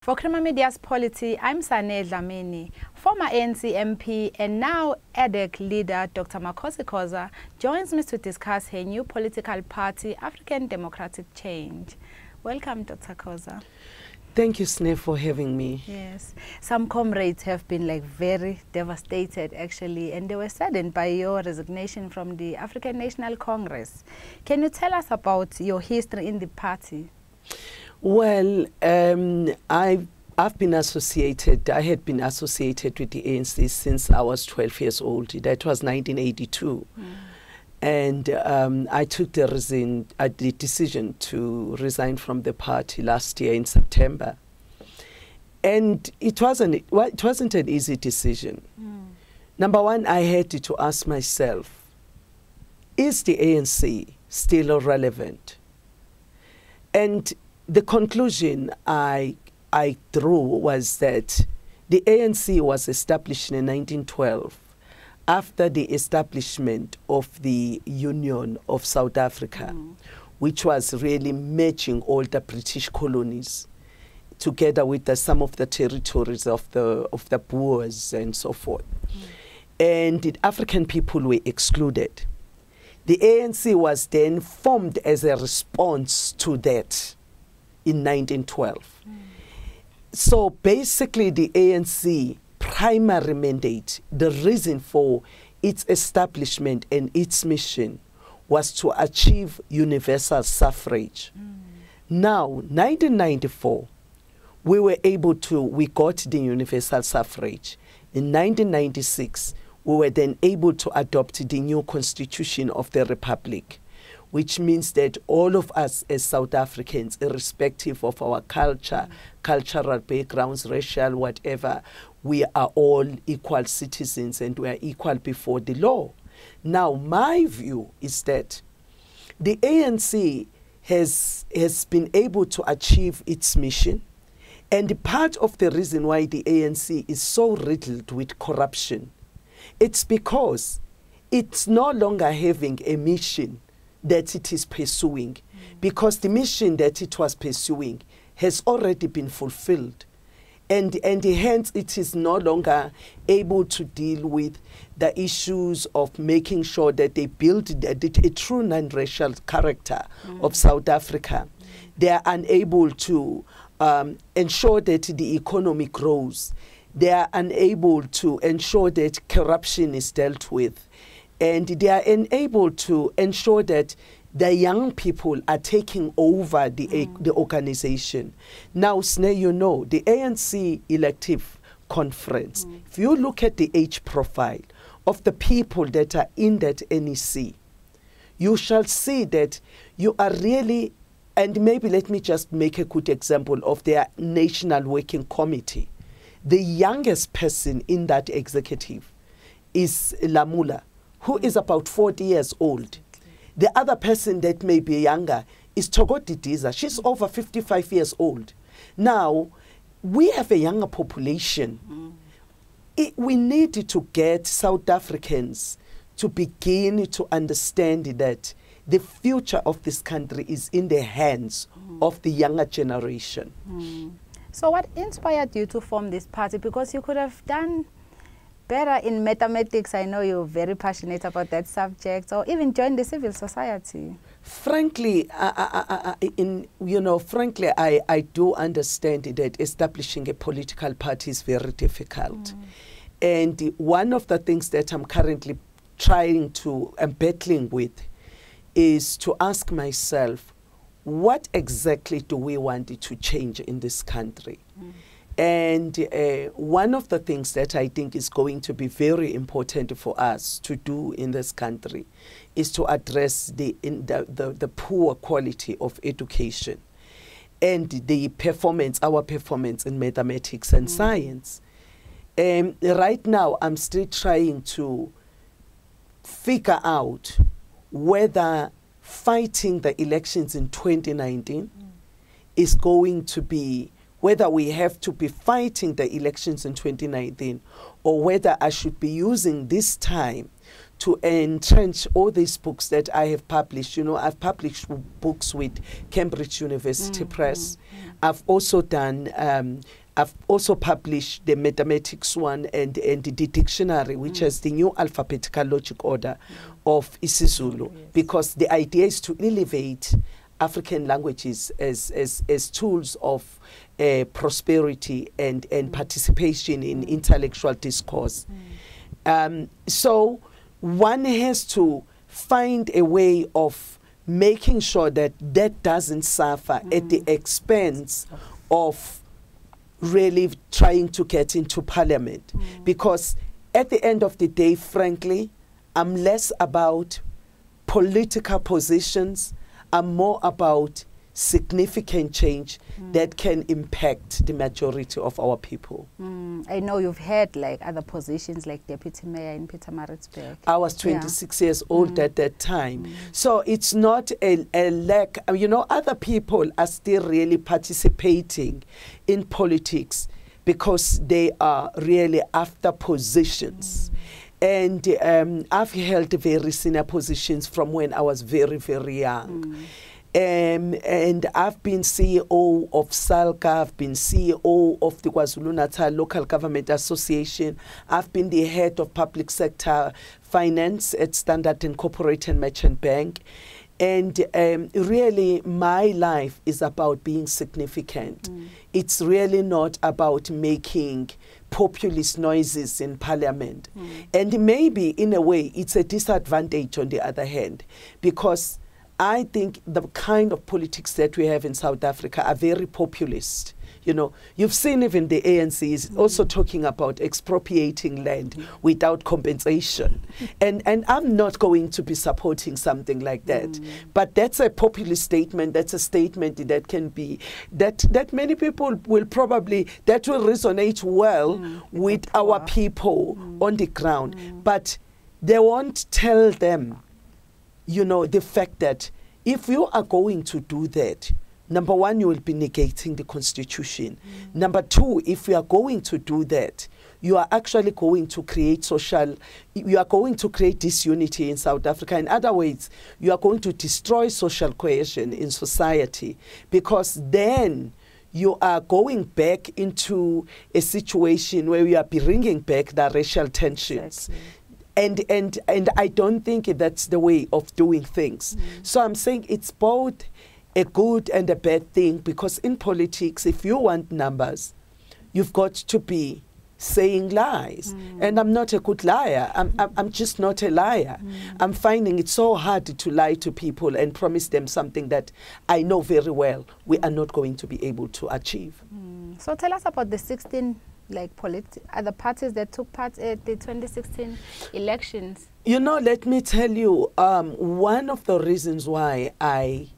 For Crema Media's Polity, I'm Sane Dhlamini. Former ANC MP and now ADEC leader Dr. Makhosi Khoza joins me to discuss her new political party, African Democratic Change. Welcome, Dr. Khoza. Thank you, Sane, for having me. Yes. Some comrades have been very devastated, actually, and they were saddened by your resignation from the African National Congress. Can you tell us about your history in the party? Well, I've been associated, I had been associated with the ANC since I was 12 years old. That was 1982. And I took the decision to resign from the party last year in September. And it wasn't an easy decision. Number one, I had to ask myself, is the ANC still relevant? And the conclusion I drew was that the ANC was established in 1912 after the establishment of the Union of South Africa, which was really merging all the British colonies together with some of the territories of the Boers and so forth. And the African people were excluded. The ANC was then formed as a response to that in 1912. So basically the ANC primary mandate, the reason for its establishment and its mission was to achieve universal suffrage. Now, 1994, we got the universal suffrage. In 1996, we were then able to adopt the new constitution of the Republic, which means that all of us as South Africans, irrespective of our culture, cultural backgrounds, racial, whatever, we are all equal citizens and we are equal before the law. Now, my view is that the ANC has been able to achieve its mission, and part of the reason why the ANC is so riddled with corruption, it's because it's no longer having a mission that it is pursuing, because the mission that it was pursuing has already been fulfilled. And hence it is no longer able to deal with the issues of making sure that they build a true non-racial character of South Africa. They are unable to ensure that the economy grows. They are unable to ensure that corruption is dealt with. And they are unable to ensure that the young people are taking over the organization. Now, Sane, you know, the ANC elective conference, if you look at the age profile of the people that are in that NEC, you shall see that you are really, and maybe let me just make a good example of their National Working Committee. The youngest person in that executive is Lamula, who is about 40 years old. The other person that may be younger is Togoti Diza. She's over 55 years old. Now, we have a younger population. We need to get South Africans to begin to understand that the future of this country is in the hands of the younger generation. So what inspired you to form this party? Because you could have done better in mathematics. I know you're very passionate about that subject, or even join the civil society. Frankly, I do understand that establishing a political party is very difficult. And one of the things that I'm currently battling with is to ask myself, what exactly do we want to change in this country? And one of the things that I think is going to be very important for us to do in this country is to address the poor quality of education and our performance in mathematics and science. Right now, I'm still trying to figure out whether fighting the elections in 2019 is going to be, whether we have to be fighting the elections in 2019 or whether I should be using this time to entrench all these books that I have published. You know, I've published books with Cambridge University Press. I've also done, I've also published the mathematics one and the dictionary, which has the new alphabetical logic order of isiZulu, because the idea is to elevate African languages as tools of prosperity and participation in intellectual discourse. So one has to find a way of making sure that that doesn't suffer at the expense of really trying to get into parliament. Because at the end of the day, frankly, I'm less about political positions. I'm more about significant change that can impact the majority of our people. I know you've had like other positions like deputy mayor in Pietermaritzburg. I was 26 years old at that time. So it's not a lack, you know, other people are still really participating in politics because they are really after positions. And I've held very senior positions from when I was very, very young. And I've been CEO of SALGA, I've been CEO of the KwaZulu-Natal Local Government Association, I've been the head of public sector finance at Standard and Corporate and Merchant Bank. And really, my life is about being significant. It's really not about making populist noises in parliament. And maybe, in a way, it's a disadvantage on the other hand, because I think the kind of politics that we have in South Africa are very populist. You know, you've seen even the ANC is also talking about expropriating land without compensation. And I'm not going to be supporting something like that. But that's a populist statement. That's a statement that can be, that many people will probably, that will resonate well with our people on the ground. But they won't tell them, you know, the fact that if you are going to do that, number one, you will be negating the Constitution. Number two, if you are going to do that, you are actually going to create you are going to create disunity in South Africa. In other words, you are going to destroy social cohesion in society, because then you are going back into a situation where we are bringing back the racial tensions. And I don't think that's the way of doing things. So I'm saying it's both a good and a bad thing, because in politics, if you want numbers, you've got to be saying lies. And I'm not a good liar. I'm just not a liar. I'm finding it so hard to lie to people and promise them something that I know very well we are not going to be able to achieve. So tell us about the 16 other parties that took part at the 2016 elections. You know, let me tell you, one of the reasons why I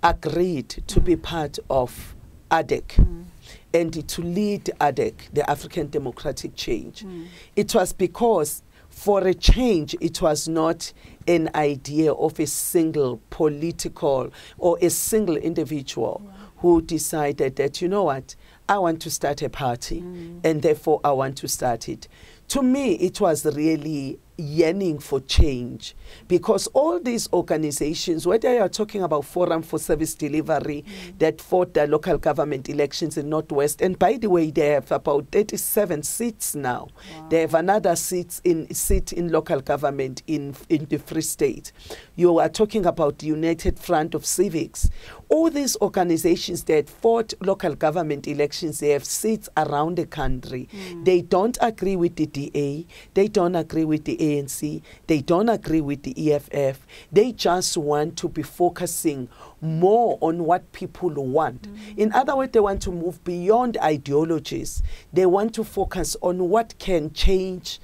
agreed to be part of ADEC and to lead ADEC, the African Democratic Change, it was because for a change, it was not an idea of a single political or a single individual who decided that, you know what, I want to start a party and therefore I want to start it. To me, it was really yearning for change, because all these organizations, whether you are talking about Forum for Service Delivery that fought the local government elections in Northwest, and by the way, they have about 37 seats now. They have another seat in local government in the Free State. You are talking about the United Front of Civics. All these organizations that fought local government elections, they have seats around the country. They don't agree with the DA, they don't agree with the ANC, they don't agree with the EFF. They just want to be focusing more on what people want. In other words, they want to move beyond ideologies. They want to focus on what can change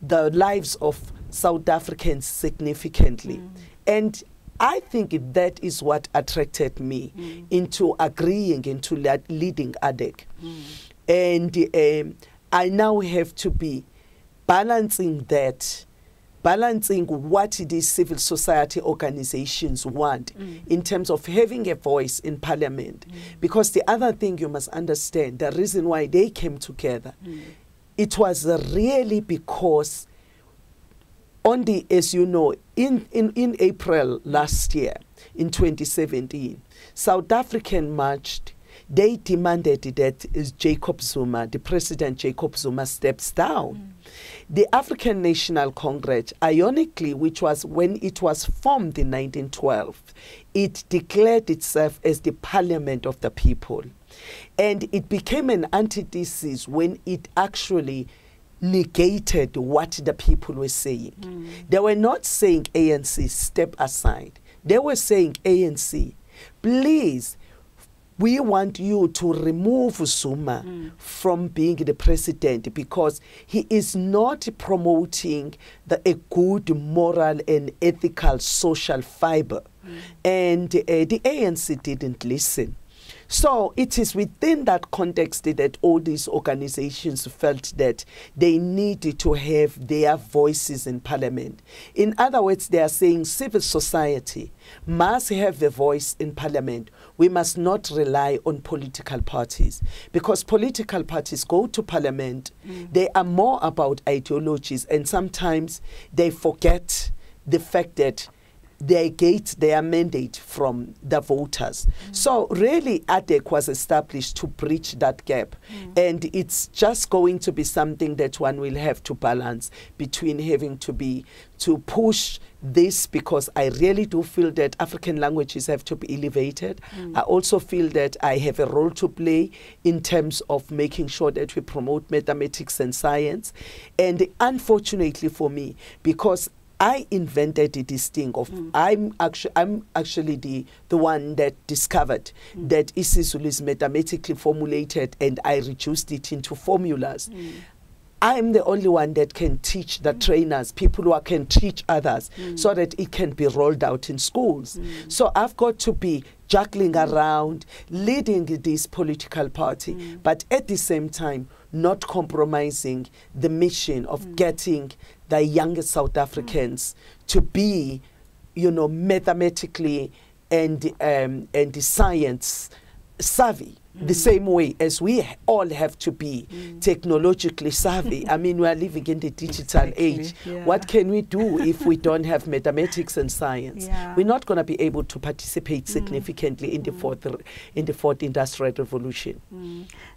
the lives of South Africans significantly. And I think that is what attracted me into agreeing, into leading ADEC. And I now have to be balancing what these civil society organizations want in terms of having a voice in parliament. Because the other thing you must understand, the reason why they came together, it was really because only, as you know, in April last year, in 2017, South African marched. They demanded that Jacob Zuma, the President Jacob Zuma, steps down. The African National Congress, ironically, which was when it was formed in 1912, it declared itself as the Parliament of the People. And it became an antithesis when it actually negated what the people were saying. They were not saying ANC, step aside. They were saying ANC, please, we want you to remove Zuma from being the president because he is not promoting a good moral and ethical social fiber. And the ANC didn't listen. So it is within that context that all these organizations felt that they needed to have their voices in parliament. In other words, they are saying civil society must have a voice in parliament. We must not rely on political parties because political parties go to parliament. They are more about ideologies, and sometimes they forget the fact that they get their mandate from the voters. So really ADEC was established to bridge that gap. And it's just going to be something that one will have to balance between having to push this, because I really do feel that African languages have to be elevated. I also feel that I have a role to play in terms of making sure that we promote mathematics and science. And unfortunately for me, because I invented this thing of I'm actually the one that discovered that isiZulu is mathematically formulated, and I reduced it into formulas. I'm the only one that can teach the trainers, people who can teach others, so that it can be rolled out in schools. So I've got to be juggling around, leading this political party, but at the same time, not compromising the mission of getting the younger South Africans to be, mathematically and science savvy. The same way as we all have to be technologically savvy. I mean, we are living in the digital age. What can we do if we don't have mathematics and science? We're not going to be able to participate significantly in the fourth industrial revolution.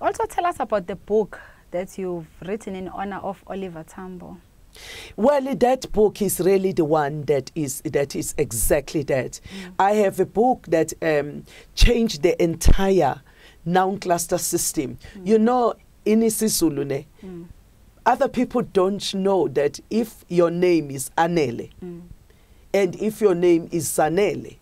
Also, tell us about the book that you've written in honor of Oliver Tambo. Well, that book is really the one that is exactly that. I have a book that changed the entire noun cluster system. In isiZulu, other people don't know that if your name is Anele and if your name is Sanele,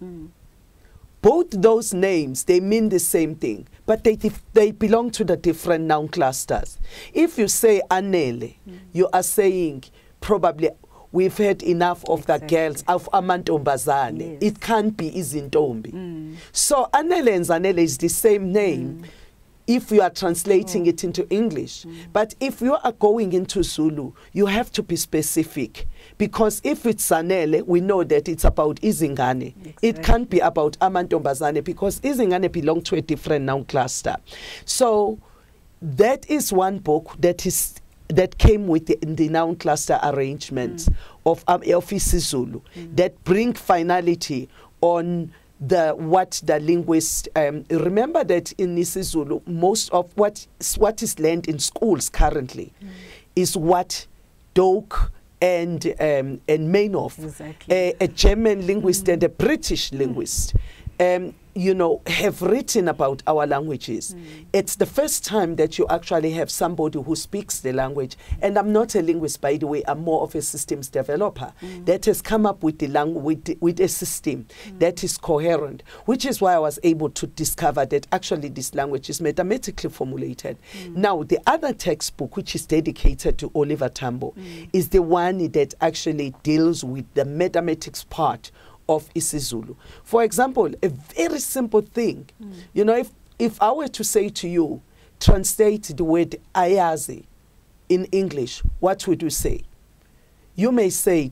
both those names, they mean the same thing, but they belong to the different noun clusters. If you say Anele, you are saying probably we've had enough of the girls, of amantombazane. It can't be izintombi. So Anele and Zanele is the same name if you are translating it into English. But if you are going into Zulu, you have to be specific. Because if it's Zanele, we know that it's about izingane. It can't be about amantombazane because izingane belong to a different noun cluster. So that is one book that came with the noun cluster arrangements of isiZulu that bring finality on what the linguist remember that in isiZulu most of what is learned in schools currently is what Doak and Meinhof, a German linguist and a British linguist, have written about our languages. It's the first time that you actually have somebody who speaks the language. And I'm not a linguist, by the way. I'm more of a systems developer that has come up with the language, with a system that is coherent, which is why I was able to discover that actually this language is mathematically formulated. Now, the other textbook, which is dedicated to Oliver Tambo, is the one that actually deals with the mathematics part of isiZulu. For example, a very simple thing, if I were to say to you, translate the word ayazi in English, what would you say? You may say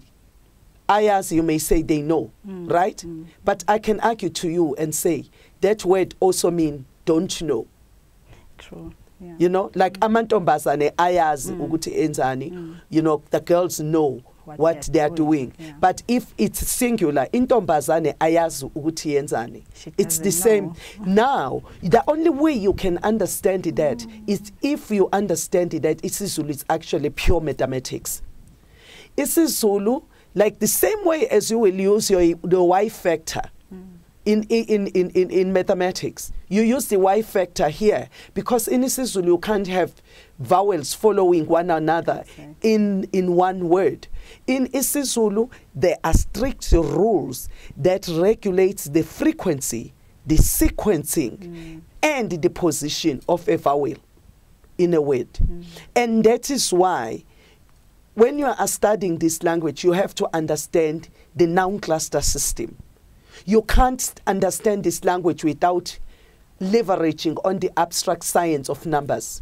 ayazi, you may say they know, right? But I can argue to you and say that word also means don't know. True. Like amantombazane ayazi ukuthi enzani, the girls know what they are doing. Yeah. But if it's singular, intombazane ayazi ukuthi yenzani. It's the same. Now, the only way you can understand that is if you understand that isiZulu is actually pure mathematics. isiZulu, like the same way as you will use the Y factor in mathematics, you use the Y factor here, because in isiZulu you can't have vowels following one another in one word. In isiZulu, there are strict rules that regulates the frequency, the sequencing, and the position of a vowel in a word. And that is why when you are studying this language, you have to understand the noun cluster system. You can't understand this language without leveraging on the abstract science of numbers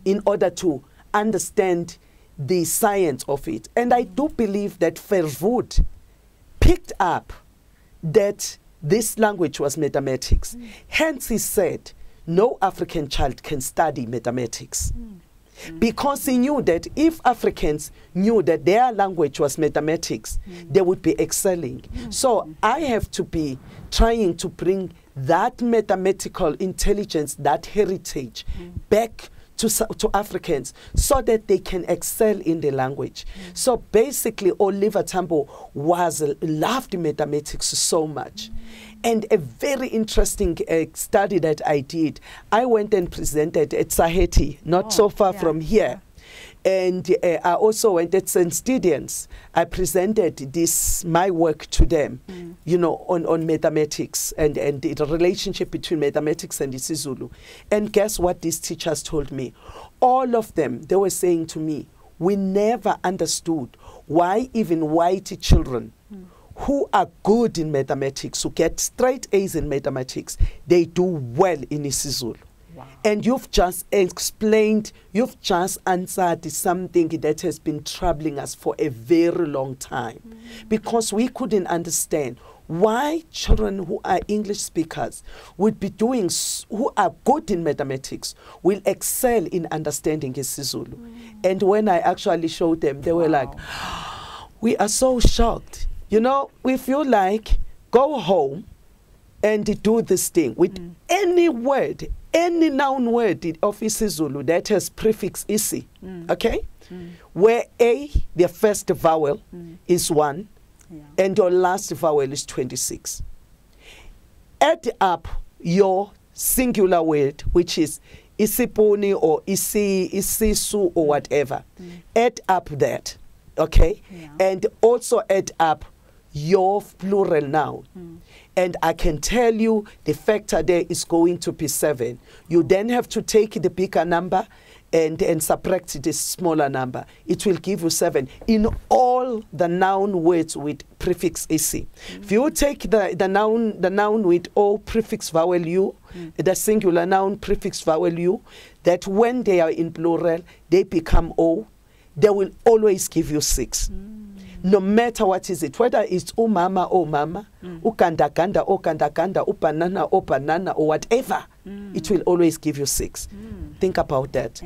in order to understand the science of it. And I do believe that Verwoerd picked up that this language was mathematics. Hence he said, no African child can study mathematics. Because he knew that if Africans knew that their language was mathematics, they would be excelling. So I have to be trying to bring that mathematical intelligence, that heritage, back to Africans so that they can excel in the language. So basically, Oliver Tambo loved mathematics so much. And a very interesting study that I did, I went and presented at Saheti, not so far from here. And I also went at St. Stedians. I presented my work to them, you know, on mathematics and the relationship between mathematics and isiZulu. And guess what these teachers told me? All of them, they were saying to me, we never understood why even white children who are good in mathematics, who get straight A's in mathematics, they do well in isiZulu. Wow. And you've just explained, you've just answered something that has been troubling us for a very long time. Because we couldn't understand why children who are English speakers would be doing, who are good in mathematics, will excel in understanding isiZulu. And when I actually showed them, they were like, we are so shocked. You know, we feel like go home and do this thing with any word, any noun word of isiZulu that has prefix isi, okay? Where A, the first vowel, is 1, and your last vowel is 26. Add up your singular word, which is isipuni or isisu or whatever. Add up that, okay? And also add up your plural noun. And I can tell you the factor there is going to be 7. You then have to take the bigger number and subtract the smaller number. It will give you 7 in all the noun words with prefix isi. If you take the noun with O prefix vowel U, the singular noun prefix vowel U, that when they are in plural, they become O, they will always give you 6. No matter what is it, whether it's umama or mama, ukandaganda or kandaganda, ubanana or banana or whatever, it will always give you 6. Think about that.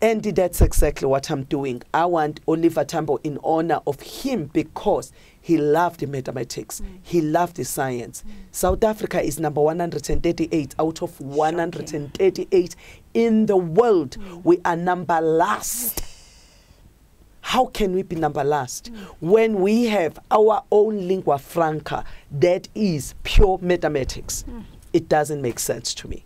And that's exactly what I'm doing. I want Oliver Tambo in honor of him because he loved the mathematics. He loved the science. South Africa is number 138 out of 138 in the world. We are number last. How can we be number last when we have our own lingua franca that is pure mathematics? It doesn't make sense to me.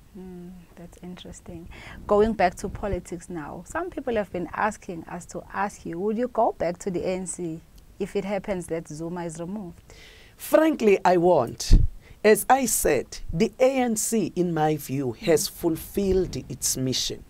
That's interesting. Going back to politics now, some people have been asking us to ask you, would you go back to the ANC if it happens that Zuma is removed? Frankly, I won't. As I said, the ANC, in my view, has fulfilled its mission.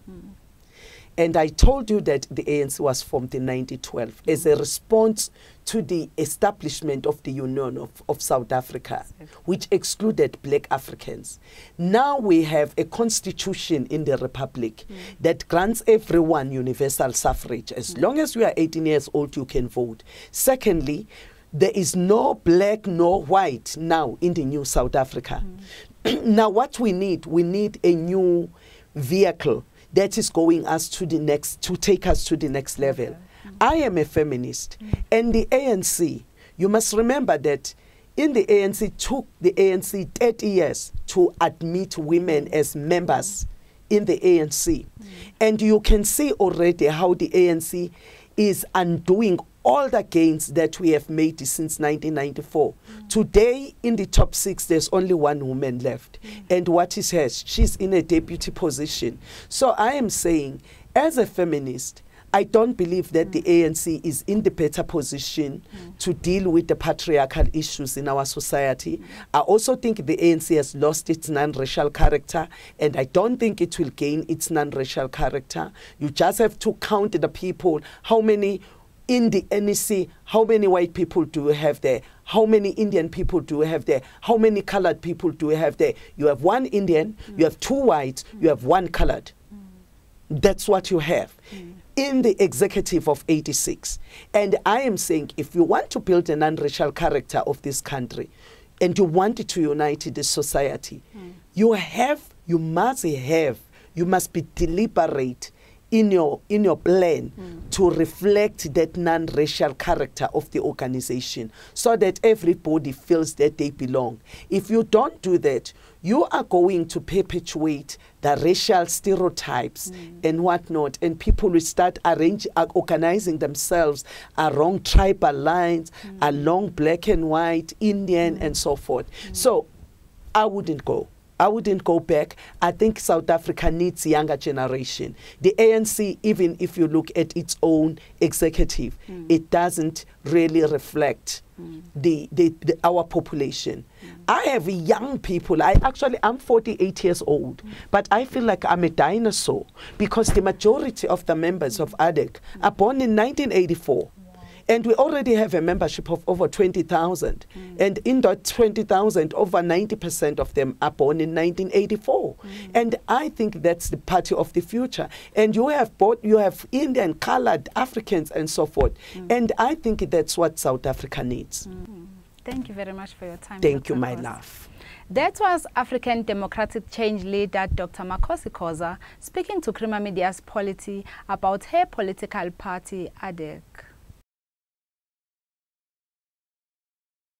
And I told you that the ANC was formed in 1912 as a response to the establishment of the Union of South Africa, which excluded black Africans. Now we have a constitution in the Republic that grants everyone universal suffrage. As long as you are 18 years old, you can vote. Secondly, there is no black nor white now in the new South Africa. Now what we need a new vehicle that is going us to the next, to take us to the next level. I am a feminist. And the ANC, you must remember that in the ANC, took the ANC 30 years to admit women as members in the ANC. And you can see already how the ANC is undoing all the gains that we have made since 1994. Today, in the top 6, there's only one woman left. And what is hers? She's in a deputy position. So I am saying, as a feminist, I don't believe that the ANC is in the better position to deal with the patriarchal issues in our society. I also think the ANC has lost its non-racial character, and I don't think it will gain its non-racial character. You just have to count the people. How many in the NEC, how many white people do we have there? How many Indian people do we have there? How many colored people do we have there? You have one Indian, you have 2 whites, you have 1 colored. That's what you have in the executive of 86. And I am saying, if you want to build a non-racial character of this country and you want it to unite the society, you must be deliberate in your plan to reflect that non-racial character of the organization so that everybody feels that they belong. If you don't do that, you are going to perpetuate the racial stereotypes and whatnot, and people will start organizing themselves along tribal lines, along black and white, Indian, and so forth. So I wouldn't go. I wouldn't go back. I think South Africa needs younger generation. The ANC, even if you look at its own executive, it doesn't really reflect our population. I have young people. I'm 48 years old, but I feel like I'm a dinosaur because the majority of the members of ADEC are born in 1984. And we already have a membership of over 20,000. And in that 20,000, over 90% of them are born in 1984. And I think that's the party of the future. And you have Indian, colored, Africans, and so forth. And I think that's what South Africa needs. Thank you very much for your time. Thank you, my love. That was African Democratic Change leader Dr. Makhosi Khoza speaking to Creamer Media's Polity about her political party, ADEC.